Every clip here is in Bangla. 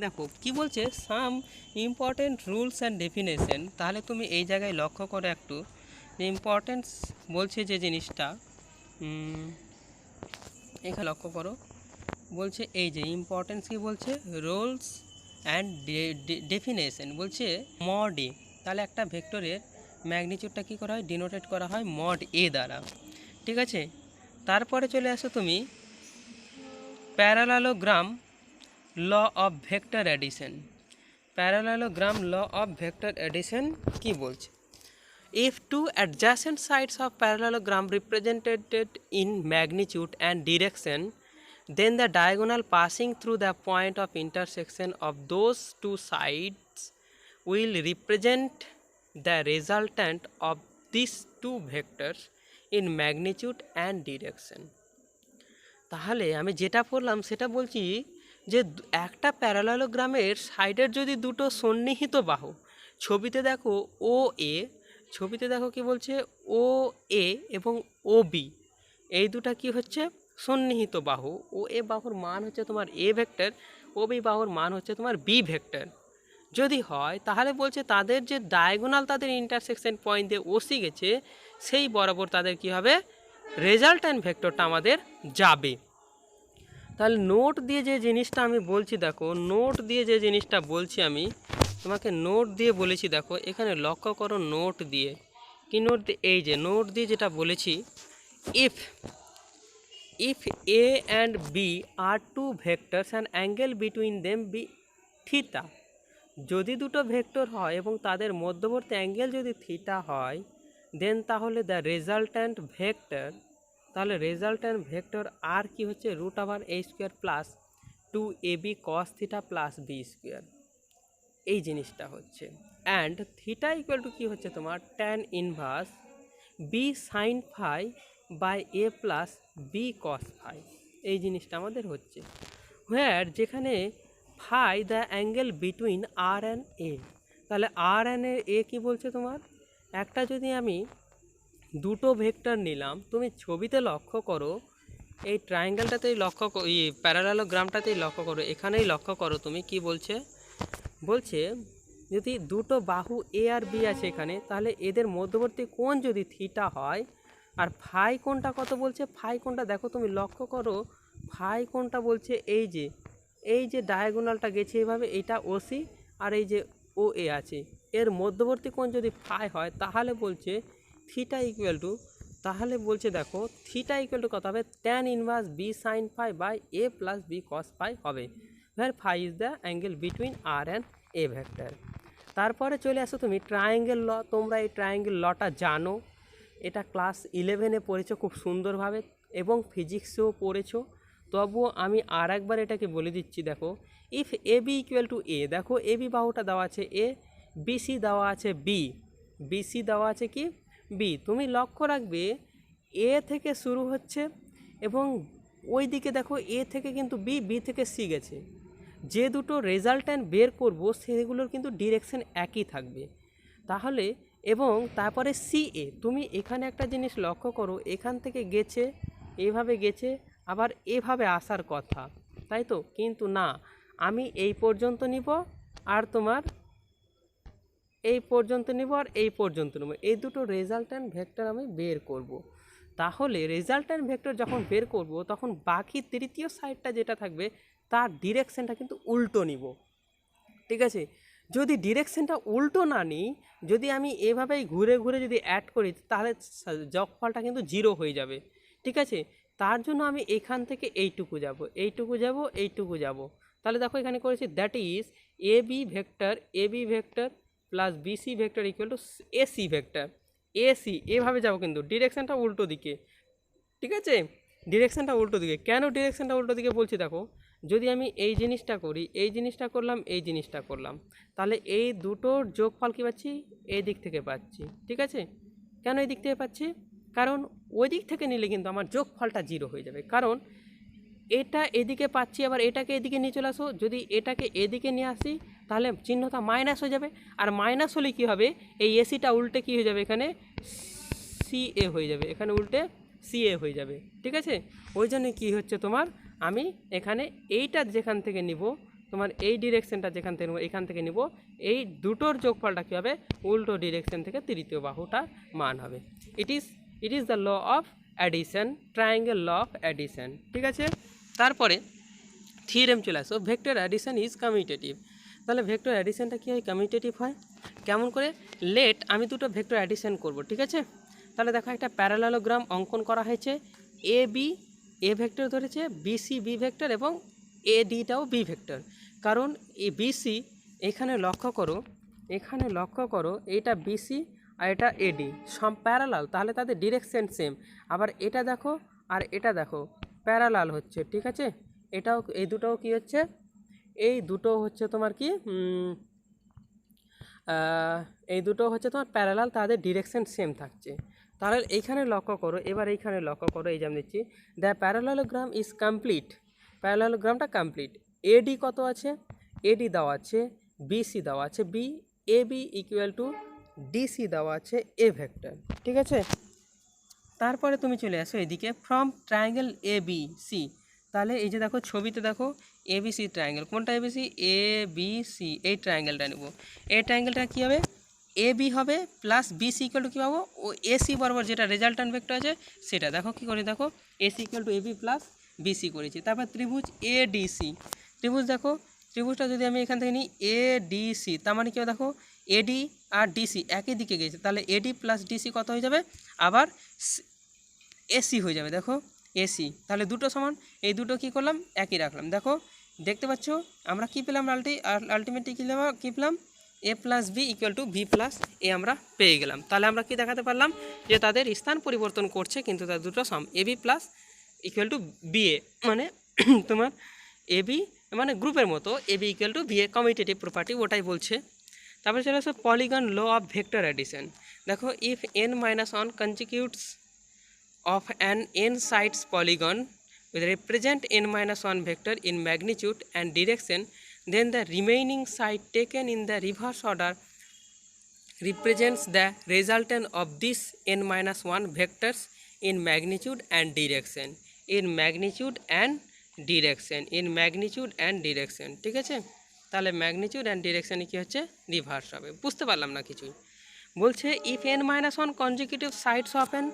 দেখো কি বলছে, some important rules and definition. তাহলে তুমি এই জায়গায় লক্ষ্য করো একটু ইম্পর্টেন্স বলছে যে জিনিসটা, এখানে লক্ষ্য করো বলছে এই যে ইম্পর্টেন্স কি বলছে, রোলস অ্যান্ড ডেফিনেশন বলছে মড এ। তাহলে একটা ভেক্টরের ম্যাগনিচিউডটা কী করা হয়, ডিনোটেট করা হয় মড এ দ্বারা। ঠিক আছে, তারপরে চলে আসো তুমি parallelogram law of vector addition. Parallelogram law of vector addition কি বলছে, if two adjacent sides of parallelogram represented in magnitude and direction, then the diagonal passing through the point of intersection of those two sides will represent the resultant of these two vectors in magnitude and direction. তাহলে আমি যেটা পড়লাম সেটা বলছি যে একটা প্যারালালোগ্রামের সাইডের যদি দুটো সন্নিহিত বাহু, ছবিতে দেখো ও এ, ছবিতে দেখো কি বলছে ও এ এবং ও বি, এই দুটা কি হচ্ছে সন্নিহিত বাহু। ও এ বাহুর মান হচ্ছে তোমার এ ভেক্টর, ও বি বাহুর মান হচ্ছে তোমার বি ভেক্টর যদি হয়, তাহলে বলছে তাদের যে ডায়াগোনাল তাদের ইন্টারসেকশন পয়েন্ট দিয়ে ওসি গেছে সেই বরাবর তাদের কি হবে, রেজাল্ট্যান্ট ভেক্টরটা আমাদের যাবে। তাহলে নোট দিয়ে যে জিনিসটা আমি বলছি, দেখো নোট দিয়ে যে জিনিসটা বলছি আমি তোমাকে, নোট দিয়ে বলেছি দেখো এখানে লক্ষ্য করো নোট দিয়ে কি, নোট দিয়ে এই যে নোট দিয়ে যেটা বলেছি, if A and B are two vectors and angle between them be theta, যদি দুটো ভেক্টর হয় এবং তাদের মধ্যবর্তী অ্যাঙ্গেল যদি থিটা হয়, দেন তাহলে দ্য রেজাল্ট্যান্ট ভেক্টর, তাহলে রেজাল্ট্যান্ট ভেক্টর আর কি হচ্ছে root over A square plus two A B cos theta plus B square, এই জিনিসটা হচ্ছে। অ্যান্ড থিটা ইকুয়াল টু কী হচ্ছে তোমার tan inverse B sine phi by A plus B cos phi, এই জিনিসটা আমাদের হচ্ছে। হোয়ার যেখানে phi the angle between R and A, তাহলে আর অ্যান্ড এ কী বলছে তোমার, একটা যদি আমি দুটো ভেক্টর নিলাম, তুমি ছবিতে লক্ষ্য করো এই ট্রায়াঙ্গেলটাতেই লক্ষ্য, এই প্যারালালোগ্রামটাতেই লক্ষ্য করো, এখানেই লক্ষ্য করো তুমি কি বলছে, বলছে যদি দুটো বাহু এ আর বি আছে এখানে, তাহলে এদের মধ্যবর্তী কোণ যদি থিটা হয়, আর ফাই কোণটা কত বলছে, ফাই কোণটা দেখো তুমি লক্ষ্য করো, ফাই কোণটা বলছে এই যে ডায়াগোনালটা গেছে এইভাবে, এইটা ওসি আর এই যে ও এ আছে, এর মধ্যবর্তী কোণ যদি ফাই হয় তাহলে বলছে থিটা ইকুয়াল টু, তাহলে বলছে দেখো থিটা ইকুয়াল টু কত হবে, tan inverse B sine phi by A plus B cos phi হবে, where phi is the angle between r and a vector। তারপরে চলে আসো তুমি ট্রায়াঙ্গেল ল, তোমরা এই ট্রায়াঙ্গেল লটা জানো, এটা ক্লাস 11-এ পড়েছো খুব সুন্দরভাবে এবং ফিজিক্সেও পড়েছো, তবুও আমি আর একবার এটাকে বলে দিচ্ছি। দেখো if A B equal to A, দেখো এ বি বাহুটা দেওয়া আছে এ, বিসি দেওয়া আছে বি, বিসি দেওয়া আছে কি বি, তুমি লক্ষ্য রাখবে এ থেকে শুরু হচ্ছে এবং ওই দিকে দেখো এ থেকে কিন্তু বি, বি থেকে সি গেছে, যে দুটো রেজাল্ট্যান্ট বের করব সেগুলোর কিন্তু ডিরেকশন একই থাকবে। তাহলে এবং তারপরে সি এ, তুমি এখানে একটা জিনিস লক্ষ্য করো, এখান থেকে গেছে এভাবে গেছে, আবার এভাবে আসার কথা, তাই তো, কিন্তু না, আমি এই পর্যন্ত নিব আর তোমার এই পর্যন্ত নিব আর এই পর্যন্ত নেব, এই দুটো রেজাল্ট্যান্ট ভেক্টর আমি বের করব। তাহলে রেজাল্ট্যান্ট ভেক্টর যখন বের করব তখন বাকি তৃতীয় সাইডটা যেটা থাকবে তার ডিরেকশনটা কিন্তু উল্টো নিব। ঠিক আছে, যদি ডিরেকশনটা উল্টো না নিই, যদি আমি এভাবেই ঘুরে ঘুরে যদি অ্যাড করি তাহলে যোগফলটা কিন্তু জিরো হয়ে যাবে। ঠিক আছে, তার জন্য আমি এখান থেকে এইটুকু যাব, এইটুকু যাব, এইটুকু যাব। তাহলে দেখো এখানে করেছি that is A B vector plus BC vector equal to AC vector, AC এভাবে যাব কিন্তু ডিরেকশনটা উল্টো দিকে। ঠিক আছে, ডিরেকশনটা উল্টো দিকে, কেন ডিরেকশনটা উল্টো দিকে বলছি দেখো, যদি আমি এই জিনিসটা করি, এই জিনিসটা করলাম, এই জিনিসটা করলাম, তাহলে এই দুটোর যোগফল কী পাচ্ছি, এই দিক থেকে পাচ্ছি। ঠিক আছে, কেন এই দিক থেকে পাচ্ছি, কারণ ওই দিক থেকে নিলে কিন্তু আমার যোগফলটা জিরো হয়ে যাবে, কারণ এটা এদিকে পাচ্ছি, আবার এটাকে এদিকে নিয়ে চলে আসো, যদি এটাকে এদিকে নিয়ে আসি তাহলে চিহ্নটা মাইনাস হয়ে যাবে, আর মাইনাস হলে কী হবে, এই এসিটা উল্টে কী হয়ে যাবে, এখানে সি এ হয়ে যাবে, এখানে উল্টে সি এ হয়ে যাবে। ঠিক আছে, ওই জন্য কী হচ্ছে তোমার, আমি এখানে এইটা যেখান থেকে নিব তোমার এই ডিরেকশনটা যেখান থেকে নেবো এখান থেকে নিব, এই দুটোর যোগফলটা কী হবে, উল্টো ডিরেকশন থেকে তৃতীয় বাহুটার মান হবে। It is the law of addition, triangle law of addition. ঠিক আছে, তারপরে থিওরেম চলে আসো, ভেক্টর অ্যাডিশন ইজ কমিউটেটিভ। তাহলে ভেক্টর অ্যাডিশনটা কী হয়, কমিউটেটিভ হয়। কেমন করে, লেট আমি দুটো ভেক্টর অ্যাডিশন করব, ঠিক আছে। তাহলে দেখো একটা প্যারালালোগ্রাম অঙ্কন করা হয়েছে, এ বি এ ভেক্টর ধরেছে, বিসি বি ভেক্টর এবং এ ডিটাও বি ভেক্টর। কারণ এই বিসি এখানে লক্ষ্য করো এইটা বিসি আর এটা এডি সব প্যারালাল, তাহলে তাদের ডিরেকশন সেম। আবার এটা দেখো আর এটা দেখো প্যারালাল হচ্ছে, ঠিক আছে। এটাও এই দুটোও কি হচ্ছে, এই দুটো হচ্ছে তোমার কি এই দুটো হচ্ছে তোমার প্যারালাল, তাদের ডিরেকশন সেম থাকছে। তাহলে এইখানে লক্ষ্য করো, এবার এইখানে লক্ষ্য করো, এই যে আমি দিচ্ছি দ্য প্যারালালোগ্রাম ইজ কমপ্লিট, প্যারালালোগ্রামটা কমপ্লিট। এডি কত আছে, এডি দেওয়া আছে, বিসি দেওয়া আছে B, A B equal to DC দেওয়া আছে এ ভেক্টর, ঠিক আছে। তারপরে তুমি চলে আসো এদিকে from triangle A B C. তাহলে এই যে দেখো ছবিতে দেখো এ বি সি ট্রায়াঙ্গেল, কোনটা এ বি সি, এ বি সি, এই ট্রায়াঙ্গেলটা নেব। এই ট্রায়াঙ্গেলটা কী হবে, এ বি হবে প্লাস বিসি ইকুয়াল টু কী পাবো, ও এসি বরাবর যেটা রেজাল্টান্ট ভেক্টর আছে সেটা দেখো কী করে, দেখো AC equal to A B plus BC করেছি। তারপর ত্রিভুজ এ ডিসি, ত্রিভুজ দেখো, ত্রিভুজটা যদি আমি এখান থেকে নিই এ ডিসি, তার মানে কী দেখো এডি আর ডিসি একই দিকে গেছে, তাহলে এডি প্লাস ডিসি কত হয়ে যাবে, আবার এসি হয়ে যাবে, দেখো এসি। তাহলে দুটো সমান, এই দুটো কী করলাম, একই রাখলাম। দেখো দেখতে পাচ্ছ আমরা কী পেলাম, আলটিমেটলি কী পেলাম, A plus B equal to B plus A আমরা পেয়ে গেলাম। তাহলে আমরা কি দেখাতে পারলাম, যে তাদের স্থান পরিবর্তন করছে কিন্তু তাদের দুটো সম, A B plus equal to B A, মানে তোমার এ বি মানে গ্রুপের মতো, A B equal to B A, commutative property ওটাই বলছে। তারপরে চলে আসো polygon law of vector addition. দেখো if n minus 1 conjugutes of an n sides polygon will represent n minus 1 vector in magnitude and direction, then the remaining side taken in the reverse order represents the resultant of this n minus 1 vectors in magnitude and direction, in magnitude and direction, in magnitude and direction, ঠিক আছে। তাহলে ম্যাগনিটিউড অ্যান্ড ডিরেকশানে কী হচ্ছে, রিভার্স হবে। বুঝতে পারলাম না কিছুই। বলছে if n minus 1 consecutive sides of an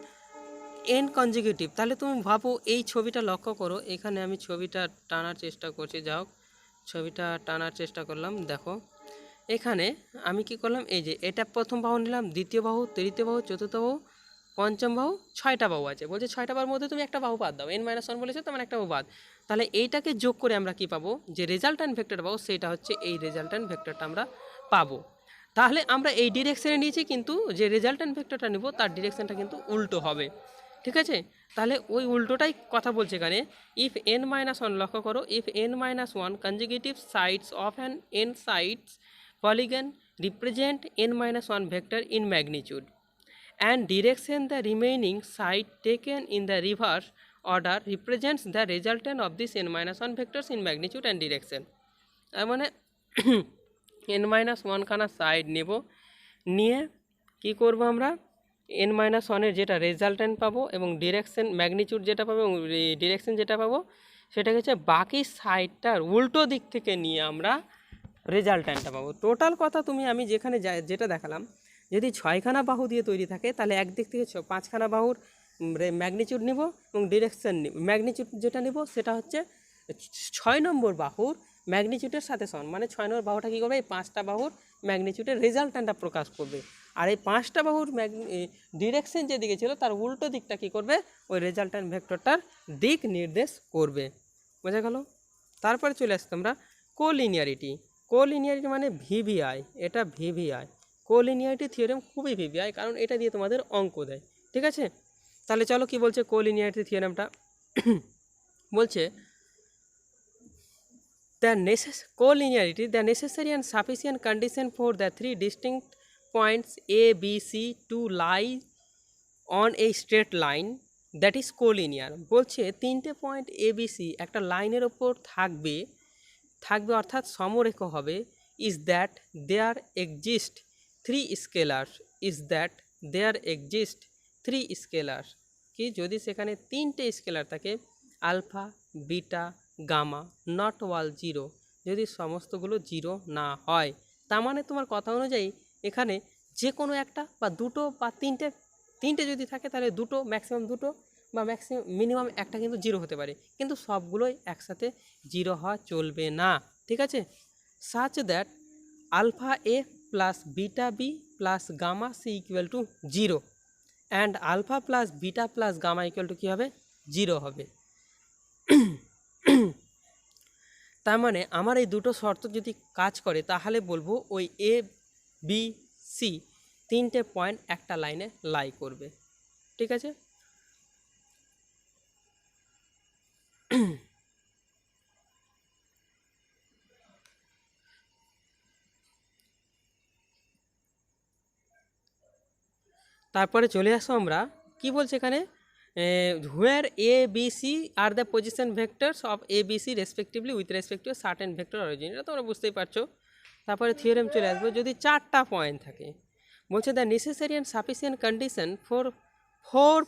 n consecutive, তাহলে তুমি ভাবো এই ছবিটা লক্ষ্য করো, এখানে আমি ছবিটা টানার চেষ্টা করছি, যা হোক ছবিটা টানার চেষ্টা করলাম। দেখো এখানে আমি কি করলাম, এই যে এটা প্রথম বাহু নিলাম, দ্বিতীয় বাহু, তৃতীয় বাহু, চতুর্থ বাহু, পঞ্চম বাহু, 6টা বাহু আছে। বলছে 6টা বাহুর মধ্যে তুমি একটা বাহু বাদ দাও, n minus 1 বলেছে, তোমার একটা বাহু বাদ। তাহলে এইটাকে যোগ করে আমরা কি পাবো, যে রেজাল্ট্যান্ট ভেক্টর পাবো সেটা হচ্ছে এই রেজাল্ট্যান্ট ভেক্টরটা আমরা পাবো। তাহলে আমরা এই ডিরেকশানে নিয়েছি, কিন্তু যে রেজাল্ট্যান্ট ভেক্টরটা নেব তার ডিরেকশানটা কিন্তু উল্টো হবে, ঠিক আছে। তাহলে ওই উল্টোটাই কথা বলছে এখানে। ইফ n minus 1, লক্ষ্য করো, if n minus 1 consecutive sides of an n sides polygon represent n minus 1 vector in magnitude and direction, the remaining side taken in the reverse order represents the resultant of this n minus 1 vectors in magnitude and direction। মানে n minus 1 খানা সাইড নেব, নিয়ে কি করব আমরা, n minus 1-এর যেটা রেজাল্ট্যান্ট পাবো এবং ডিরেকশন ম্যাগনিটিউড যেটা পাবো এবং ডিরেকশন যেটা পাবো সেটা হচ্ছে বাকি সাইডটার উল্টো দিক থেকে নিয়ে আমরা রেজাল্ট্যান্টটা পাবো। টোটাল কথা তুমি আমি যেখানে যেটা দেখালাম, যদি 6খানা বাহু দিয়ে তৈরি থাকে তাহলে একদিক থেকে 5খানা বাহুর ম্যাগনিটিউড নেব এবং ডিরেকশন নেব। ম্যাগনিটিউড যেটা নেব সেটা হচ্ছে 6 নম্বর বাহুর ম্যাগনিটিউডের সাথে সমান, মানে 6 নম্বর বাহুটা কী করবে, এই 5টা বাহুর ম্যাগনিটিউডের রেজাল্ট্যান্টটা প্রকাশ করবে। আর এই 5টা বাহুর ডিরেকশন যেদিকে ছিল তার উল্টো দিকটা কী করবে, ওই রেজাল্ট্যান্ট ভেক্টরটার দিক নির্দেশ করবে। বোঝা গেল। তারপরে চলে আসতে আমরা কোলিনিয়ারিটি। কোলিনিয়ারিটি মানে ভিভিআই, এটা ভিভিআই, কোলিনিয়ারিটি থিওরেম খুবই ভিভিআই, কারণ এটা দিয়ে তোমাদের অঙ্ক দেয়, ঠিক আছে। তাহলে চলো কি বলছে কোলিনিয়ারিটি থিওরেমটা, বলছে collinearity the necessary and sufficient condition for the 3 distinct points A, B, C to lie on a straight line that is collinear। বলছে 3টে পয়েন্ট A, B, C একটা লাইনের ওপর থাকবে অর্থাৎ সমরেখ হবে, is that there exist 3 scalars, কি যদি সেখানে 3টে স্কেলার থাকে, আলফা, বিটা, গামা, নট ওয়াল 0, যদি সমস্তগুলো জিরো না হয়। তার মানে তোমার কথা অনুযায়ী এখানে যে কোনো একটা বা দুটো বা তিনটে যদি থাকে তাহলে দুটো, ম্যাক্সিমাম দুটো বা মিনিমাম একটা কিন্তু জিরো হতে পারে, কিন্তু সবগুলোই একসাথে জিরো হওয়া চলবে না। ঠিক আছে, such that alpha A plus beta B plus gamma C equal to zero and alpha plus beta plus gamma equal to কী হবে, জিরো হবে। তার মানে আমার এই দুটো শর্ত যদি কাজ করে তাহলে বলবো ওই এ বি সি তিনটে পয়েন্ট একটা লাইনে লাই করবে। ঠিক আছে, তারপরে চলে আসো আমরা কি বলছে এখানে, where A B C are the position vectors of A B C respectively with respect to certain vector origin. এটা তোমরা বুঝতেই পারছো। তারপরে থিওরেম চলে আসবে যদি চারটা পয়েন্ট থাকে। বলছে the necessary and sufficient condition for four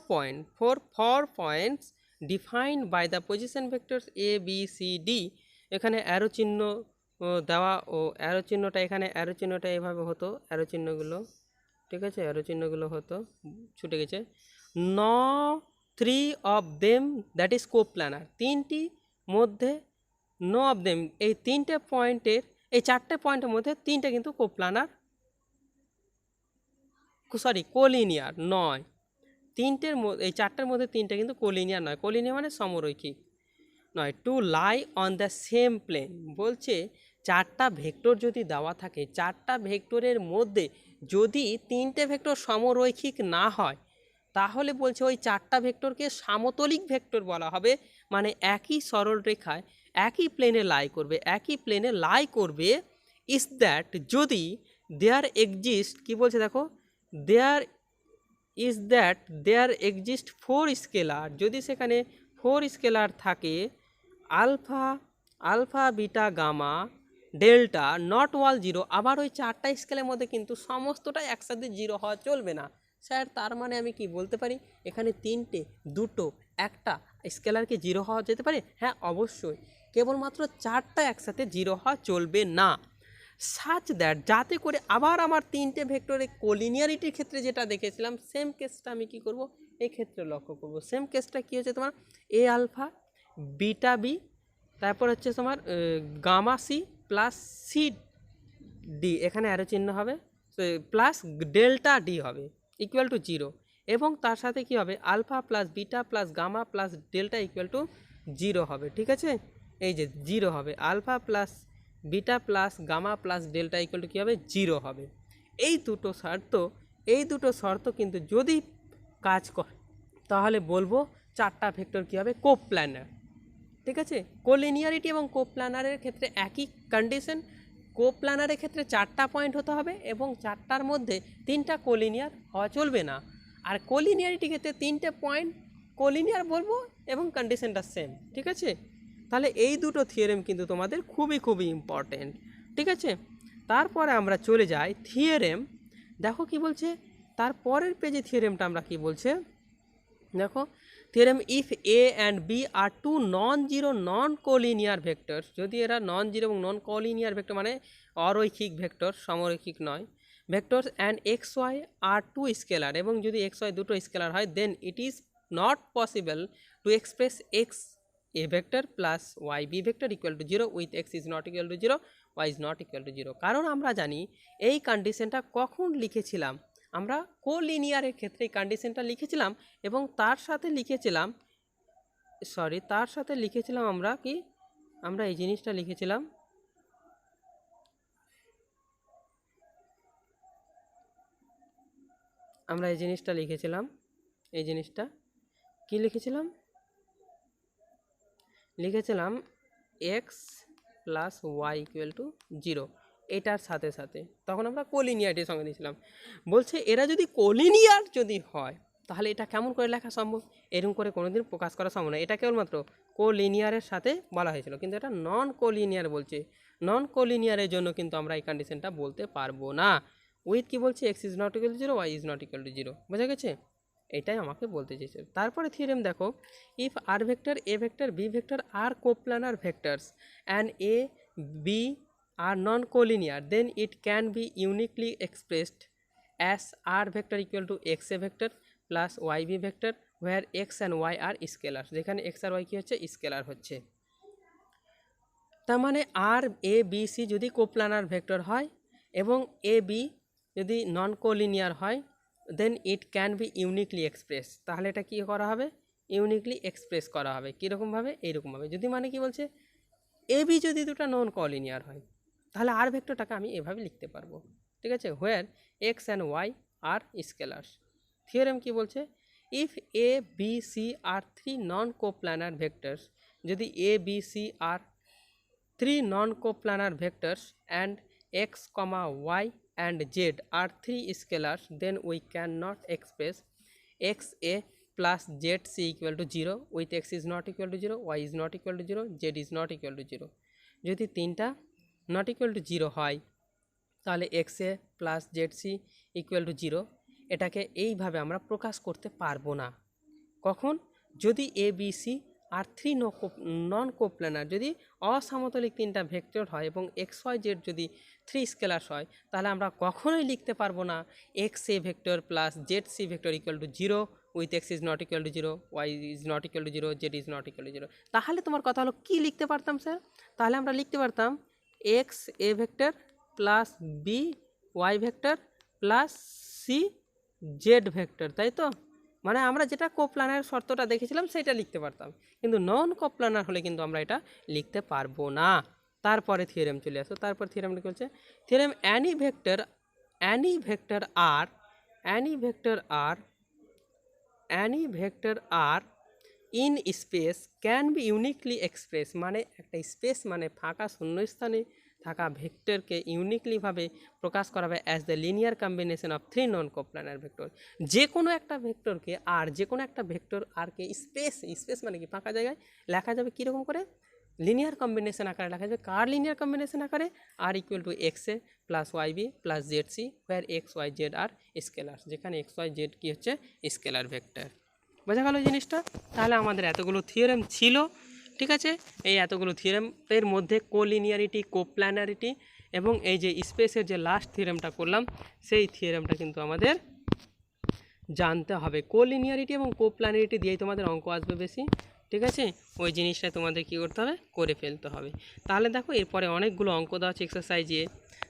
points defined by the position vectors A B C D. এখানে অ্যারো চিহ্ন দেওয়া, ও অ্যারো চিহ্নটা এখানে অ্যারো চিহ্নটা এভাবে হতো, অ্যারো চিহ্নগুলো, ঠিক আছে, অ্যারো চিহ্নগুলো হতো, ছুটে গেছে। No three of them that is coplanar, তিনটি মধ্যে নো অফ দেম, এই তিনটে পয়েন্টের, এই চারটে পয়েন্টের মধ্যে তিনটে কিন্তু কোপ্ল্যানার, সরি কোলিনিয়ার নয়। এই চারটের মধ্যে তিনটে কিন্তু কোলিনিয়ার নয়। কোলিনিয়ার মানে সমরৈখিক নয়। To lie on the same plane, বলছে চারটা ভেক্টর যদি দেওয়া থাকে, চারটা ভেক্টরের মধ্যে যদি তিনটে ভেক্টর সমরৈখিক না হয় তাহলে বলছে ওই চারটা ভেক্টরকে সামতলিক ভেক্টর বলা হবে। মানে একই সরল রেখায় একই প্লেনে লাই করবে, একই প্লেনে লাই করবে। ইজ দ্যাট, যদি দেয়ার এক্সিস্ট, কি বলছে দেখো, there is that there exist four scalar, যদি সেখানে ফোর স্কেলার থাকে, alpha beta gamma delta not all zero. আবার ওই চারটা স্কেলের মধ্যে কিন্তু সমস্তটাই একসাথে জিরো হওয়া চলবে না। স্যার তার মানে আমি কি বলতে পারি এখানে তিনটে, দুটো, একটা স্কেলারকে জিরো হওয়া যেতে পারে? হ্যাঁ অবশ্যই, কেবলমাত্র চারটা একসাথে জিরো হওয়া চলবে না। সাচ দ্যাট, যাতে করে আবার আমার তিনটে ভেক্টরের কোলিনিয়ারিটির ক্ষেত্রে যেটা দেখেছিলাম সেম কেসটা আমি কি করব, এই ক্ষেত্রে লক্ষ্য করব। সেম কেসটা কী হচ্ছে তোমার, এ আলফা বিটা বি, তারপর হচ্ছে তোমার gamma C plus C D, এখানে অ্যারো চিহ্ন হবে, প্লাস ডেল্টা ডি হবে ইকুয়াল টু জিরো। এবং তার সাথে কি হবে, alpha plus beta plus gamma plus delta equal to zero হবে। ঠিক আছে, এই যে জিরো হবে, alpha plus beta plus gamma plus delta equal to কী হবে, জিরো হবে। এই দুটো শর্ত কিন্তু যদি কাজ করে তাহলে বলবো চারটা ভেক্টর কী হবে, কোপ্ল্যানার। ঠিক আছে, কোলিনিয়ারিটি এবং কোপ্ল্যানারের ক্ষেত্রে একই কন্ডিশন। কোপ্ল্যানারের ক্ষেত্রে চারটা পয়েন্ট হতে হবে এবং চারটার মধ্যে তিনটা কোলিনিয়ার হওয়া চলবে না। আর কোলিনিয়ারিটির ক্ষেত্রে তিনটে পয়েন্ট কোলিনিয়ার বলবো এবং কন্ডিশনটা সেম। ঠিক আছে, তাহলে এই দুটো থিওরেম কিন্তু তোমাদের খুবই ইম্পর্টেন্ট। ঠিক আছে, তারপরে আমরা চলে যাই থিওরেম। দেখো কি বলছে, তারপরের পেজে থিওরেমটা আমরা কি বলছে দেখো, theorem if A and B are two non zero non collinear vectors, যদি এরা নন জিরো এবং নন কোলিনিয়ার ভেক্টর মানে অরৈখিক ভেক্টর, সমরৈখিক নয়, vectors and x y are two scalar, এবং যদি এক্স ওয়াই দুটো স্কেলার হয়, then it is not possible to express x A vector plus y B vector equal to zero with x is not equal to zero, y is not equal to zero. কারণ আমরা জানি এই কন্ডিশনটা কখন লিখেছিলাম, আমরা কোলিনিয়ারের ক্ষেত্রে এই কন্ডিশনটা লিখেছিলাম এবং তার সাথে লিখেছিলাম আমরা কি, আমরা এই জিনিসটা লিখেছিলাম, এই জিনিসটা কি লিখেছিলাম x plus y equal to zero, এটার সাথে সাথে তখন আমরা কোলিনিয়ারিটির সঙ্গে দিয়েছিলাম। বলছে এরা যদি কোলিনিয়ার যদি হয় তাহলে এটা কেমন করে লেখা সম্ভব, এরকম করে কোনোদিন প্রকাশ করা সম্ভব না। এটা কেবলমাত্র কোলিনিয়ারের সাথে বলা হয়েছিল, কিন্তু এটা নন কোলিনিয়ার বলছে। নন কোলিনিয়ারের জন্য কিন্তু আমরা এই কন্ডিশনটা বলতে পারবো না। উইথ কি বলছে, x is not equal to zero, y is not equal to zero. বোঝা গেছে, এটাই আমাকে বলতে চেয়েছে। তারপরে থিওরেম দেখো, if R vector A vector B vector are coplanar vectors and A B are non collinear, then it can be uniquely expressed as R vector equal to x A vector plus y B vector where x and y are scalar, যেখানে এক্স আর ওয়াই কী হচ্ছে, স্কেলার হচ্ছে। তার মানে আর এ বি সি যদি কোপ্লানার ভেক্টর হয় এবং এ বি যদি নন কোলিনিয়ার হয়, then it can be uniquely express, তাহলে এটা কী করা হবে, ইউনিকলি এক্সপ্রেস করা হবে। কীরকমভাবে, এইরকমভাবে। যদি মানে কি বলছে, এ বি যদি দুটো নন কোলিনিয়ার হয়, তাহলে আর ভেক্টরটাকে আমি এভাবে লিখতে পারবো, ঠিক আছে, where x and y are scalars. Theorem কি বলছে, if A B C are three non coplanar vectors, যদি A B C are three non-coplanar vectors and x, y and z are three scalars, then we cannot express xa plus zc equal to 0 with x is not equal to 0, y is not equal to 0, z is not equal to 0. যদি তিনটা not equal to 0 হয় তাহলে xa plus zc equal to 0 এটাকে এইভাবে আমরা প্রকাশ করতে পারবো না। কখন, যদি A B C are three non coplanar, যদি অসমতলিক তিনটা ভেক্টর হয় এবং এক্স ওয়াই জেড যদি থ্রি স্কেলার্স হয়, তাহলে আমরা কখনোই লিখতে পারবো না x A vector plus z C vector equal to 0 with x is not equal to 0, y is not equal to 0, z is not equal to 0। তাহলে তোমার কথা হলো কী লিখতে পারতাম স্যার, তাহলে আমরা লিখতে পারতাম x A vector plus B y vector plus C z vector, তাই তো। মানে আমরা যেটা কোপ্লানার শর্তটা দেখেছিলাম সেটা লিখতে পারতাম, কিন্তু নন কোপ্লানার হলে কিন্তু আমরা এটা লিখতে পারবো না। তারপরে থিওরেম চলে আসো। তারপর থিওরেমটা কি বলছে, theorem any vector are in space can be uniquely express, মানে একটা স্পেস মানে ফাঁকা শূন্যস্থানে থাকা ভেক্টরকে ইউনিকলিভাবে প্রকাশ করা হবে as the linear combination of three non coplanar vector. যে কোনো একটা ভেক্টরকে আর, যে কোনো একটা ভেক্টর আরকে স্পেস মানে কি ফাঁকা জায়গায় লেখা যাবে কীরকম করে, লিনিয়ার কম্বিনেশন আকারে লেখা যাবে। কার লিনিয়ার কম্বিনেশন আকারে, R equal to x A plus y B plus z C where x y z are scalar, যেখানে এক্স ওয়াই জেড কী হচ্ছে, স্কেলার ভেক্টর। বোঝা গেল জিনিসটা। তাহলে আমাদের এতগুলো থিওরেম ছিল, ঠিক আছে। এই এতগুলো থিওরেমের মধ্যে কোলিনিয়ারিটি, কোপ্ল্যানারিটি এবং এই যে স্পেসের যে লাস্ট থিওরেমটা করলাম, সেই থিওরেমটা কিন্তু আমাদের জানতে হবে। কোলিনিয়ারিটি এবং কোপ্ল্যানারিটি দিয়েই তোমাদের অঙ্ক আসবে বেশি, ঠিক আছে। ওই জিনিসটা তোমাদের কী করতে হবে, করে ফেলতে হবে। তাহলে দেখো এরপরে অনেকগুলো অঙ্ক দেওয়া আছে এক্সারসাইজে।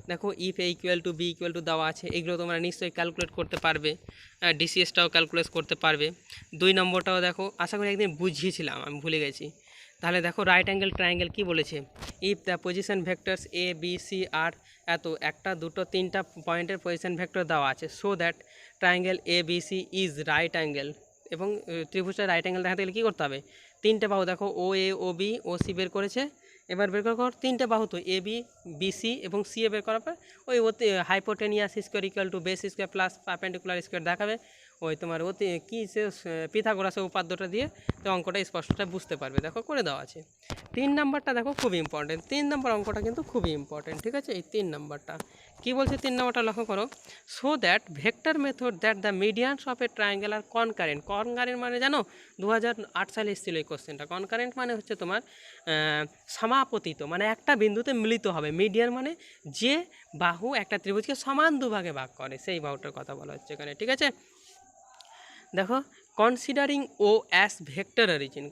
দেখো if A equal to B equal to দেওয়া আছে, এগুলো তোমরা নিশ্চয়ই ক্যালকুলেট করতে পারবে, ডিসিএসটাও ক্যালকুলেট করতে পারবে। 2 নম্বরটাও দেখো, আশা করি একদিন বুঝিয়েছিলাম, আমি ভুলে গেছি। তাহলে দেখো রাইট অ্যাঙ্গেল ট্রায়াঙ্গেল কী বলেছে, if the position vectors A B C are এত একটা দুটো তিনটা পয়েন্টের পজিশন ভেক্টর দেওয়া আছে, so that triangle A B C is right angle. এবং ত্রিভুজটা রাইট অ্যাঙ্গেল দেখাতে গেলে কী করতে হবে, তিনটে বাহু দেখো ও এ ও বি ও সি বের করেছে, এবার বের করার পর তিনটে বাহু তো এ বি বি সি এবং সি এ বের করার পর ওই hypotenuse square equal to base square plus perpendicular square দেখাবে, ওই তোমার কী সে পিথাগোরাসের উপাদ্যটা দিয়ে তো অঙ্কটা স্পষ্টটা বুঝতে পারবে। দেখো করে দেওয়া আছে। 3 নাম্বারটা দেখো খুবই ইম্পর্টেন্ট, 3 নম্বর অঙ্কটা কিন্তু খুবই ইম্পর্টেন্ট, ঠিক আছে। এই 3 নাম্বারটা কী বলছে, 3 নম্বরটা লক্ষ্য করো, so that vector method that the medians of a triangle are concurrent. Concurrent মানে জানো 2008 সালে এসেছিলো এই কোশ্চেনটা। কনকারেন্ট মানে হচ্ছে তোমার সমাপতিত, মানে একটা বিন্দুতে মিলিত হবে। মিডিয়ান মানে যে বাহু একটা ত্রিভুজকে সমান দুভাগে ভাগ করে, সেই বাহুটার কথা বলা হচ্ছে এখানে, ঠিক আছে। দেখো কনসিডারিং ও অ্যাস ভেক্টর অরিজিন,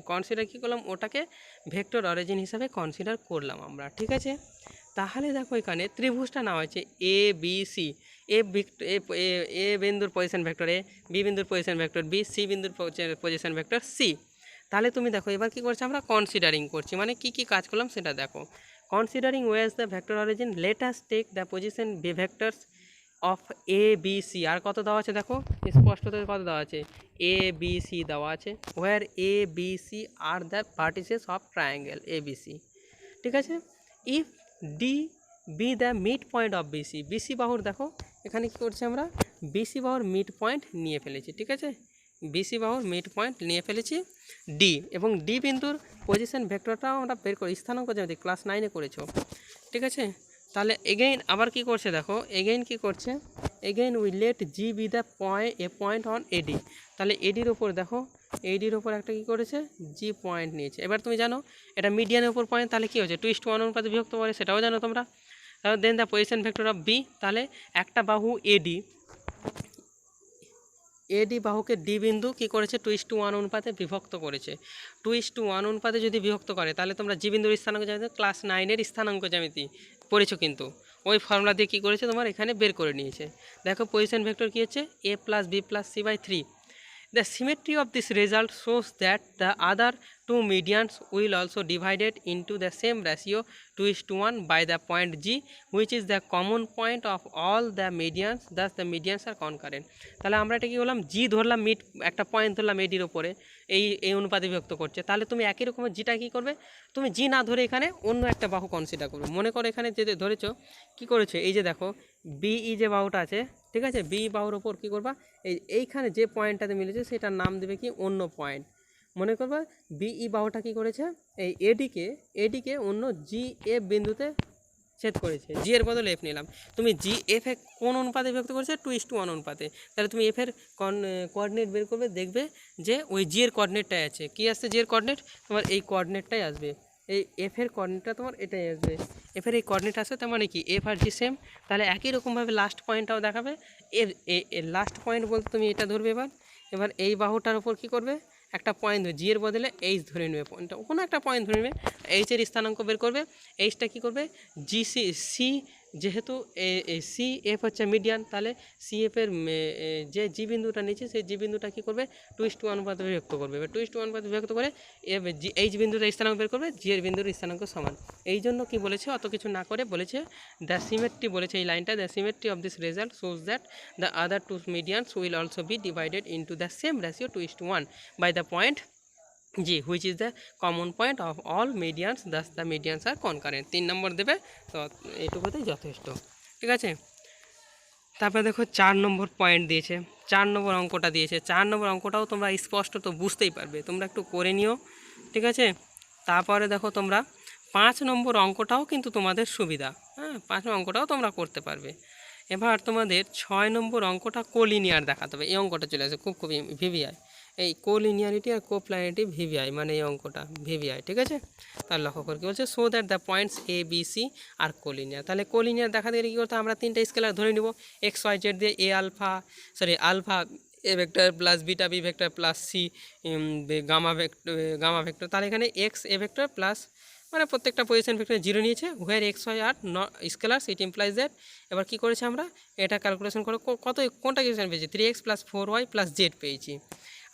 কনসিডার কী করলাম, ওটাকে ভেক্টর অরিজিন হিসাবে কনসিডার করলাম আমরা, ঠিক আছে। তাহলে দেখো এখানে ত্রিভুজটা নাম হচ্ছে এ বি সি। এ বিন্দুর পজিশন ভেক্টর এ, বি বিন্দুর পজিশন ভেক্টর বি, সি বিন্দুর পজিশন ভেক্টর সি। তাহলে তুমি দেখো এবার কী করছি, আমরা কনসিডারিং করছি, মানে কি কি কাজ করলাম সেটা দেখো। Considering O as the vector origin, let us take the position B vectors of A B C. আর কত দেওয়া আছে দেখো স্পষ্টত কত দেওয়া আছে, এ বি সি দেওয়া আছে, where A B C are the vertices of triangle A B C, ঠিক আছে। If D be the mid point of BC, BC বাহুর দেখো এখানে কী করছি আমরা, বিসি বাহুর মিড পয়েন্ট নিয়ে ফেলেছি, ঠিক আছে। বিসি বাহুর মিড পয়েন্ট নিয়ে ফেলেছি ডি, এবং ডি বিন্দুর পজিশন ভেক্টরটাও আমরা বের করি, স্থানাঙ্ক যেমন ক্লাস 9-এ করেছো, ঠিক আছে। তাহলে এগেইন আবার কি করছে দেখো, এগেইন কি করছে, again we let G be the point on AD. তাহলে এডির ওপর দেখো এইডির ওপর একটা কী করেছে জি পয়েন্ট নিয়েছে। এবার তুমি জানো এটা মিডিয়ানের উপর পয়েন্ট, তাহলে কী হচ্ছে 2:1 অনুপাতে বিভক্ত করে, সেটাও জানো তোমরা। তাহলে then the position vector of B, তাহলে একটা বাহু এডি, এডি বাহুকে ডি বিন্দু কী করেছে 2:1 অনুপাতে বিভক্ত করেছে। 2:1 অনুপাতে যদি বিভক্ত করে তাহলে তোমরা জি বিন্দুর স্থানাঙ্ক জ্যামিতি ক্লাস 9-এর স্থানাঙ্ক জ্যামিতি পড়েছো, কিন্তু ওই ফর্মুলা দিয়ে কী করেছে তোমার এখানে বের করে নিয়েছে। দেখো পজিশন ভেক্টর কী হচ্ছে a + b + c/3। The symmetry of this result shows that the other two medians will also divided into the same ratio 2:1 by the point G, which is the common point of all the medians, thus the medians are concurrent। তাহলে আমরা এটা কি বললাম জি ধরলাম, মিড একটা পয়েন্ট ধরলাম এডির ওপরে, এই অনুপাতে বিভক্ত করছে, তাহলে তুমি একই রকমের জিটা কী করবে, তুমি জি না ধরে এখানে অন্য একটা বাহু কনসিডার করবে। মনে করো এখানে যে ধরেছো কী করেছো, এই যে দেখো বিই যে বাহুটা আছে, ঠিক আছে, বি বাহুর ওপর কী করবা, এইখানে যে পয়েন্টটাতে মিলেছে সেটার নাম দেবে কি অন্য পয়েন্ট। মনে করবা বিই বাহুটা কী করেছে, এই এডিকে অন্য জি এফ বিন্দুতে ছেদ করেছে, জি এর বদলে এফ নিলাম। তুমি জি এফ এ কোন অনুপাতে বিভক্ত করেছে 2:1 অনুপাতে, তাহলে তুমি এফের কোঅর্ডিনেট বের করবে, দেখবে যে ওই জি এর কোঅর্ডিনেটটাই আছে। কী আসছে জি এর কোঅর্ডিনেট, তোমার এই কোঅর্ডিনেটটাই আসবে, এই এফের কোঅর্ডিনেটটা তোমার এটাই আসবে, এফের এই কোঅর্ডিনেট আসবে, তার মানে কি এফ আর জি সেম। তাহলে একই রকমভাবে লাস্ট পয়েন্টটাও দেখাবে, এর লাস্ট পয়েন্ট বলতে তুমি এটা ধরবে। এবার এই বাহুটার উপর কী করবে, একটা পয়েন্ট ধরে জি এর বদলে এইচ ধরে নেবে, পয়েন্টটা কোনো একটা পয়েন্ট ধরে নেবে, এইচের স্থানাঙ্ক বের করবে। এইচটা কী করবে জি সি, যেহেতু সি এফ হচ্ছে মিডিয়ান, তাহলে সি এফের যে জি বিন্দুটা নিচ্ছে সেই জি বিন্দুটা কী করবে 2:1 অনুপাতে বিভক্ত করবে। এবার 2:1 অনুপাতে বিভক্ত করে এইচ বিন্দুটা স্থানাঙ্ক বের করবে জি এর বিন্দুর স্থানাঙ্ক সমান। এই জন্য কী বলেছে, অত কিছু না করে বলেছে দ্য সিমেট্রি, বলেছে এই লাইনটা, the symmetry of this result shows that the other two medians will also be divided into the same ratio 2:1 by the point G, which is the common point of all medians, thus the medians are concurrent। 3 নম্বর দেবে, তো এইটুকুতেই যথেষ্ট, ঠিক আছে। তারপরে দেখো 4 নম্বর পয়েন্ট দিয়েছে, 4 নম্বর অঙ্কটা দিয়েছে। 4 নম্বর অঙ্কটাও তোমরা স্পষ্ট তো বুঝতেই পারবে, তোমরা একটু করে নিও, ঠিক আছে। তারপরে দেখো তোমরা 5 নম্বর অঙ্কটাও কিন্তু তোমাদের সুবিধা, হ্যাঁ 5 নম্বর অঙ্কটাও তোমরা করতে পারবে। এবার তোমাদের 6 নম্বর অঙ্কটা কোলিনিয়ার দেখাতে হবে। এই অঙ্কটা চলে আসে খুব ভিভিআই, এই কোলিনিয়ারিটি আর কোপ্লানিটি ভিভিআই, মানে এই অঙ্কটা ভিভিআই, ঠিক আছে। তার লক্ষ্য করে কী বলছে, so that the points A B C are collinear. তাহলে কোলিনিয়ার দেখাতে গেলে কী করতে, আমরা 3টা স্কেলার ধরে নিব, এক্স ওয়াই জেড দিয়ে alpha A vector plus beta B vector plus C gamma vector. তাহলে এখানে এক্স এ ভেক্টর প্লাস, মানে প্রত্যেকটা পজিশন ভেক্টর 0 নিয়েছে, where x y are scalars, it implies that. এবার কী করেছে আমরা এটা ক্যালকুলেশন করে কোনটা ইকুয়েশন পেয়েছি 3x + 4y + z পেয়েছি।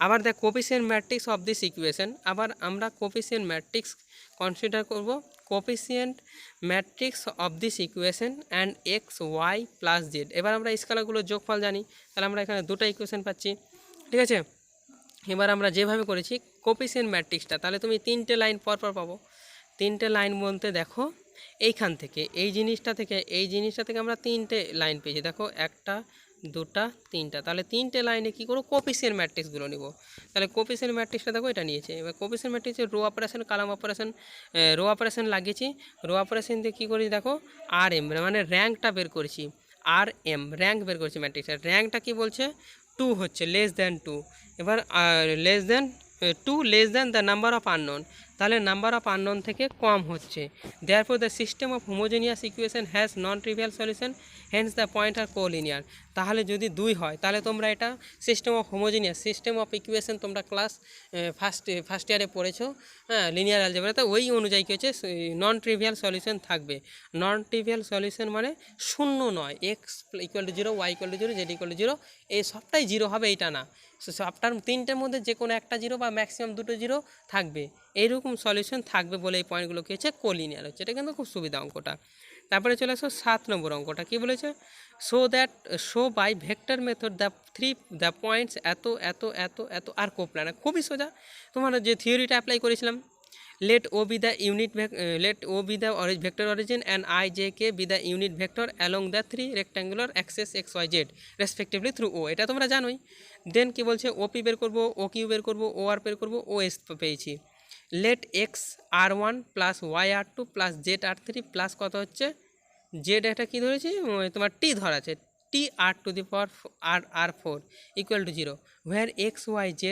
আবার the coefficient matrix of this equation, আবার আমরা কোফিসিয়েন্ট ম্যাট্রিক্স কনসিডার করব, coefficient matrix of this equation and x y plus z. এবার আমরা স্কেলারগুলোর যোগফল জানি, তাহলে আমরা এখানে দুটো ইকুয়েশন পাচ্ছি, ঠিক আছে। এবার আমরা যেভাবে করেছি কোফিসিয়েন্ট ম্যাট্রিক্সটা, তাহলে তুমি 3টে লাইন পরপর পাবো। 3টে লাইন বলতে দেখো এইখান থেকে এই জিনিসটা থেকে আমরা 3টে লাইন পেয়েছি, দেখো 1টা 2টা 3টা, তাহলে 3টে লাইনে কী করবো কোফিসিয়েন্ট ম্যাট্রিক্সগুলো নিব। তাহলে কোফিসিয়েন্ট ম্যাট্রিক্সটা দেখো এটা নিয়েছে। এবার কোফিসিয়েন্ট ম্যাট্রিক্সের row operation column operation, row operation লাগিয়েছি, রো অপারেশন দিয়ে কী করেছি দেখো আর এম, মানে র্যাঙ্কটা বের করেছি, আর এম র্যাঙ্ক বের করেছি ম্যাট্রিক্সের। র্যাঙ্কটা কী বলছে 2 হচ্ছে, <2। এবার less than the number of unknown, তাহলে নাম্বার অফ আননোন থেকে কম হচ্ছে। Therefore the system of homogeneous equation has non trivial solution, hence the point are collinear. তাহলে যদি 2 হয় তাহলে তোমরা এটা system of homogeneous, system of equation তোমরা ক্লাস ফার্স্ট ইয়ারে পড়েছো, হ্যাঁ লিনিয়ার অ্যালজেব্রাতে, ওই অনুযায়ী কী হচ্ছে নন ট্রিভিয়াল সলিউশন থাকবে। নন ট্রিভিয়াল সলিউশন মানে শূন্য নয়, এক্স = 0, ওয়াই = 0, জেড = 0, এই সবটাই 0 হবে এইটা না, সবটার 3টের মধ্যে যে কোনো একটা 0 বা ম্যাক্সিমাম 2টো 0 থাকবে, এইরকম সলিউশন থাকবে বলে এই পয়েন্টগুলো কী হচ্ছে কোলিনিয়ার হচ্ছে। এটা কিন্তু খুব সুবিধা অঙ্কটা। তারপরে চলে আসো 7 নম্বর অঙ্কটা, কী বলেছে, show by vector method the points এত এত এত এত আর কোপ্লানার। খুবই সোজা, তোমার যে থিওরিটা অ্যাপ্লাই করেছিলাম, let O be the vector origin and I j k be the unit vector along the 3 rectangular axes x y z respectively through O, এটা তোমরা জানোই। দেন কি বলছে OP বের করব, OQ বের করব, OR বের করব, OS পেয়েছি। let x r1 plus y r2 plus z r3 plus কত হচ্ছে z, একটা কী ধরেছি তোমার t ধরা আছে, t r to the power r4 = 0, where x y z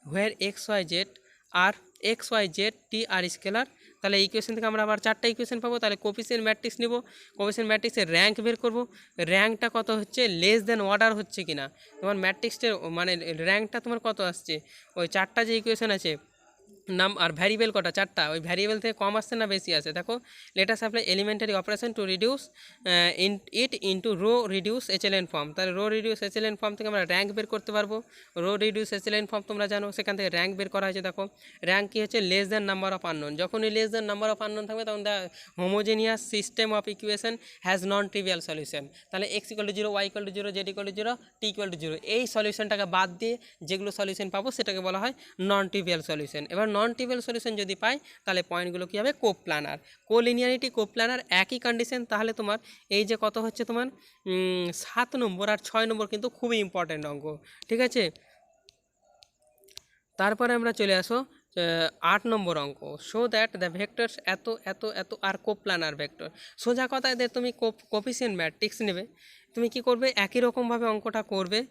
where x y z are x y z t are scalar. তাহলে এই ইকুয়েশন থেকে আমরা আবার চারটা ইকুয়েশন পাবো। তাহলে কোফিসিয়েন্ট ম্যাট্রিক্স নিব, কোফিসিয়েন্ট ম্যাট্রিক্সের র্যাঙ্ক বের করব, র্যাঙ্কটা কত হচ্ছে লেস দেন অর্ডার হচ্ছে কিনা, তোমার ম্যাট্রিক্সের মানে র্যাঙ্কটা তোমার কত আসছে, ওই চারটা যে ইকুয়েশন আছে নাম আর ভ্যারিয়েবল কটা চারটা, ওই ভ্যারিয়েবল থেকে কম আসছে না বেশি আসে। দেখো let us apply elementary operation to reduce it into row reduce echelon form. তাহলে রো রিডিউস এচএলএন ফর্ম থেকে আমরা র্যাঙ্ক বের করতে পারবো। রো রিডিউস এচএলএন ফর্ম তোমরা জানো, সেখান থেকে র্যাঙ্ক বের করা হয়েছে। দেখো র্যাঙ্ক কী হচ্ছে less than number of unknown, যখনই less than number of unknown থাকবে তখন the homogeneous system of equation has non trivial solution. তাহলে x equal to zero, y equal to zero, z equal to zero, t equal to zero, এই সলিউশনটাকে বাদ দিয়ে যেগুলো সলিউশন পাবো সেটাকে বলা হয় নন ট্রিভিয়াল সলিউশন। এবার নন ট্রিভিয়াল সলিউশন যদি পাই তাহলে পয়েন্টগুলো কী হবে কোপ্লানার, কোলিনিয়ারিটি কোপ্লানার একই কন্ডিশন। তাহলে তোমার এই যে কত হচ্ছে তোমার 7 নম্বর আর 6 নম্বর কিন্তু খুবই ইম্পর্ট্যান্ট অঙ্ক, ঠিক আছে। তারপরে আমরা চলে আসো 8 নম্বর অঙ্ক, শো দ্যাট দ্য ভেক্টরস এত এত এত আর কোপ্লানার ভেক্টর। সোজা কথা এদের তুমি কোফিসিয়েন্ট ম্যাট্রিক্স নেবে, তুমি কি করবে একই রকমভাবে অঙ্কটা করবে।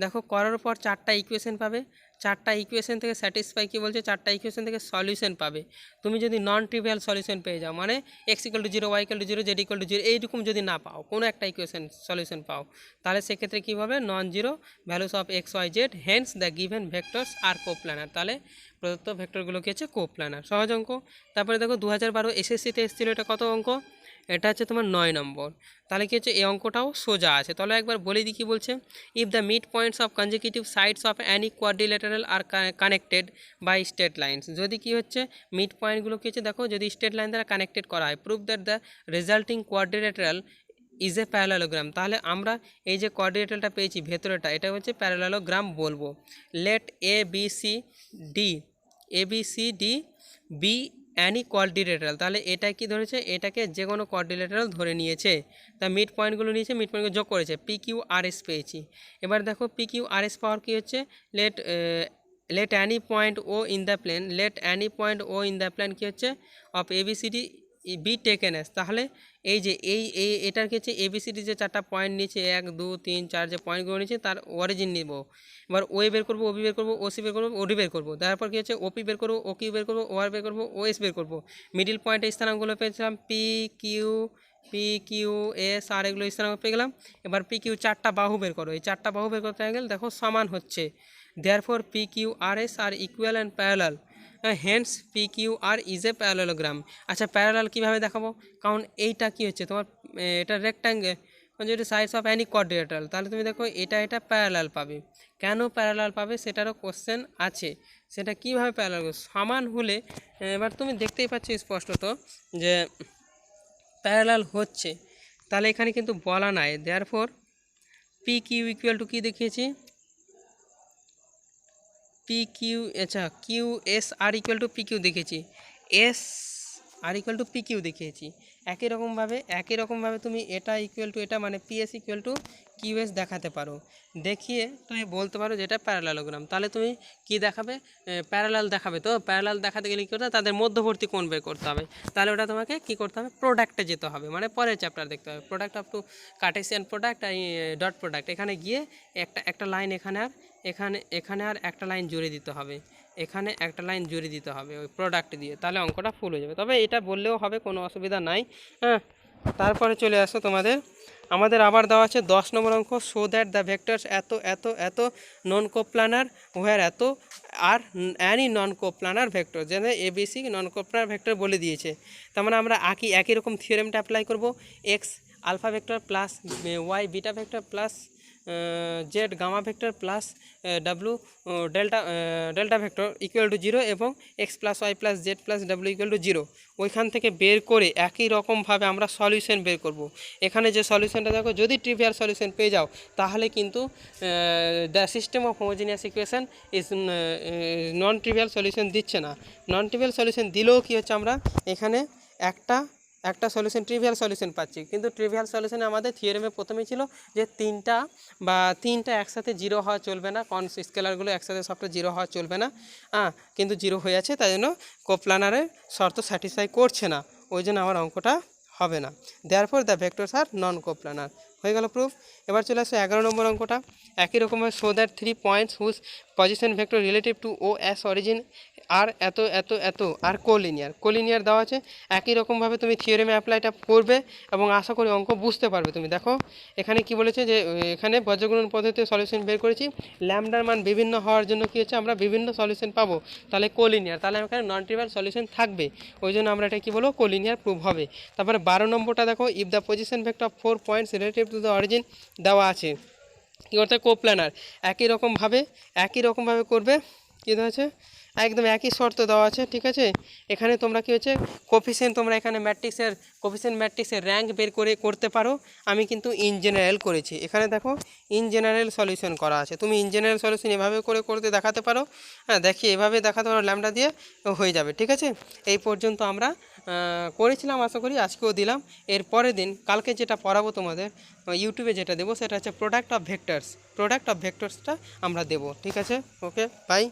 দেখো করার পর চারটা ইকুয়েশন পাবে, চারটা ইকুয়েশন থেকে স্যাটিসফাই কী বলছে, চারটা ইকুয়েশন থেকে সলিউশন পাবে। তুমি যদি নন ট্রিভিয়াল সলিউশন পেয়ে যাও, মানে x equal to zero, y equal to zero, z equal to zero, এইরকম যদি না পাও, কোনো একটা ইকুয়েশন সলিউশন পাও, তাহলে সেক্ষেত্রে কী হবে non zero values of x y z, hence the given vectors are coplanar. তাহলে প্রদত্ত ভেক্টরগুলো কী হচ্ছে কোপ্লানার, সহজ অঙ্ক। তারপরে দেখো 2012 এসএসসিতে এসেছিলো, এটা কত অঙ্ক, এটা হচ্ছে তোমার 9 নম্বর। তাহলে কি হচ্ছে এই অঙ্কটাও সোজা আছে। তাহলে একবার বলে দিই কী বলছে, if the mid points of consecutive sides of any quadrilateral are connected by straight lines. যদি কি হচ্ছে মিড পয়েন্টগুলো কী হচ্ছে দেখো যদি স্ট্রেট লাইন দ্বারা কানেক্টেড করা হয়, prove that the resulting quadrilateral is a parallelogram. তাহলে আমরা এই যে কোয়াড্রিল্যাটারালটা পেয়েছি ভেতরেটা, এটা হচ্ছে প্যারালালোগ্রাম বলবো। Let A B C D be any quadrilateral. তাহলে এটা কি ধরেছে, এটাকে যে কোনো কোয়াড্রিল্যাটারাল ধরে নিয়েছে, তা মিড পয়েন্টগুলো নিয়েছে, মিড পয়েন্টগুলো যোগ করেছে, পি কিউ আর এস পেয়েছি। এবার দেখো পি কিউ আর এস পাওয়ার কী হচ্ছে, let any point O in the plane, let any point O in the plane কী হচ্ছে of ABCD be taken as. তাহলে এই যে এটার কি হচ্ছে এবিসিডি যে চারটা পয়েন্ট নিয়েছে 1 2 3 4 যে পয়েন্টগুলো নিয়েছে তার অরিজিন নিব। এবার ওয়ে বের করবো, ওবি বের করবো, ওসি বের করবো, ওডি বের করবো। তারপর কী হচ্ছে ওপি বের করবো, ও কিউ বের করবো, ওআর বের করবো, ওএস বের করবো। মিডিল পয়েন্টের স্থানাঙ্কগুলো পেয়েছিলাম পি কিউ এস আর, এগুলো স্থানাঙ্ক পেয়ে গেলাম। এবার পি কিউ চারটা বাহু বের করো, এই চারটা বাহু বের করতে গেলে দেখো সমান হচ্ছে, therefore P Q R S R equal and parallel, hence P Q R is a parallelogram. আচ্ছা প্যারালাল কীভাবে দেখাবো, কারণ এইটা কি হচ্ছে তোমার এটা রেক্ট্যাঙ্গেল, যদি সাইডস অফ অ্যানি কোয়াড্রিল্যাটারাল, তাহলে তুমি দেখো এটা প্যারালাল পাবে। কেন প্যারালাল পাবে সেটারও কোশ্চেন আছে, সেটা কীভাবে প্যারালাল সমান হলে। এবার তুমি দেখতেই পাচ্ছ স্পষ্টত যে প্যারালাল হচ্ছে, তাহলে এখানে কিন্তু বলা নাই। Therefore P Q equal to কী দেখিয়েছি, পি কিউ, আচ্ছা Q S R equal to P Q দেখেছি, S R equal to P Q দেখিয়েছি। একই রকমভাবে তুমি এটা ইকুয়াল টু এটা মানে P S equal to Q S দেখাতে পারো, দেখিয়ে তুমি বলতে পারো যে এটা প্যারালালোগ্রাম। তাহলে তুমি কি দেখাবে, প্যারালাল দেখাবে। তো প্যারালাল দেখাতে গেলে কী করতে হবে, তাদের মধ্যবর্তী কোণ বের করতে হবে। তাহলে ওটা তোমাকে কী করতে হবে, প্রোডাক্টে যেতে হবে, মানে পরের চ্যাপ্টার দেখতে হবে, product of two Cartesian product আর ডট প্রোডাক্ট। এখানে গিয়ে একটা লাইন এখানে আর একটা লাইন জুড়ে দিতে হবে, এখানে একটা লাইন জুড়ে দিতে হবে ওই প্রোডাক্ট দিয়ে, তাহলে অঙ্কটা ফুল হয়ে যাবে। তবে এটা বললেও হবে, কোনো অসুবিধা নাই। হ্যাঁ, তারপরে চলে আসো আমাদের আবার দেওয়া আছে 10 নম্বর অঙ্ক, শো দ্যাট দ্য ভেক্টরস এত এত এত নন কোপ্লানার হোয়ার এত are any non coplanar vector, যেন এবিসি নন কোপ্লানার ভেক্টর বলে দিয়েছে। তার মানে আমরা একই রকম থিওরেমটা অ্যাপ্লাই করব, x alpha vector plus y beta vector plus z gamma vector plus ডাব্লু ডেল্টা ভেক্টর ইকুয়াল টু 0 এবং x plus y plus z plus ডাব্লু ইকুয়াল টু 0। ওইখান থেকে বের করে একই রকমভাবে আমরা সলিউশন বের করব। এখানে যে সলিউশনটা দেখো, যদি ট্রিভিয়াল সলিউশন পেয়ে যাও তাহলে কিন্তু the system of homogeneous equation is non trivial solution দিচ্ছে না। নন ট্রিভিয়াল সলিউশন দিলেও কী হচ্ছে, আমরা এখানে একটা সলিউশন ট্রিভিয়াল সলিউশন পাচ্ছি, কিন্তু ট্রিভিয়াল সলিউশনে আমাদের থিওরেমে প্রথমেই ছিল যে তিনটা একসাথে জিরো হওয়া চলবে না, স্কেলারগুলো একসাথে সবটা জিরো হওয়া চলবে না, কিন্তু জিরো হয়ে আছে, তাই জন্য কোপ্লানারের শর্ত স্যাটিসফাই করছে না, ওই জন্য আমার অঙ্কটা হবে না। দেয়ারফর দ্য ভেক্টরস আর নন কোপ্লানার। হয়ে গেল প্রুফ। এবার চলে আসছে 11 নম্বর অঙ্কটা। একই রকমভাবে show that 3 points whose position vector relative to O as origin are এত এত এত আর কোলিনিয়ার দেওয়া আছে। একই রকমভাবে তুমি থিওরেমে অ্যাপ্লাইটা করবে এবং আশা করি অঙ্ক বুঝতে পারবে। তুমি দেখো এখানে কি বলেছে যে এখানে বজ্রগুণন পদ্ধতিতে সলিউশন বের করেছি, ল্যামডার মান বিভিন্ন হওয়ার জন্য কী হচ্ছে আমরা বিভিন্ন সলিউশন পাবো, তাহলে কোলিনিয়ার, তাহলে এখানে নন ট্রিভিয়াল সলিউশন থাকবে, ওই জন্য আমরা এটা কী বলবো কোলিনিয়ার প্রুভ হবে। তারপরে 12 নম্বরটা দেখো, if the position vector of 4 points relative to the origin দেওয়া আছে, কী করতে কোপ্ল্যানার, একই রকমভাবে করবে, কী হয়েছে একদম একই শর্ত দেওয়া আছে, ঠিক আছে। এখানে তোমরা কী হচ্ছে কোফিসিয়েন্ট, তোমরা এখানে কোফিসিয়েন্ট ম্যাট্রিক্সের র্যাঙ্ক বের করে করতে পারো। আমি কিন্তু ইন জেনারেল করেছি, এখানে দেখো ইন জেনারেল সলিউশন করা আছে, তুমি ইন জেনারেল সলিউশন এভাবে করতে দেখাতে পারো, হ্যাঁ দেখি এভাবে দেখাতে পারো, ল্যামডা দিয়ে হয়ে যাবে, ঠিক আছে। এই পর্যন্ত আমরা করেছিলাম, আশা করি আজকেও দিলাম। এর পরের দিন কালকে যেটা পড়াবো তোমাদের ইউটিউবে যেটা দেবো সেটা হচ্ছে প্রোডাক্ট অফ ভেক্টরসটা আমরা দেবো, ঠিক আছে। Okay bye.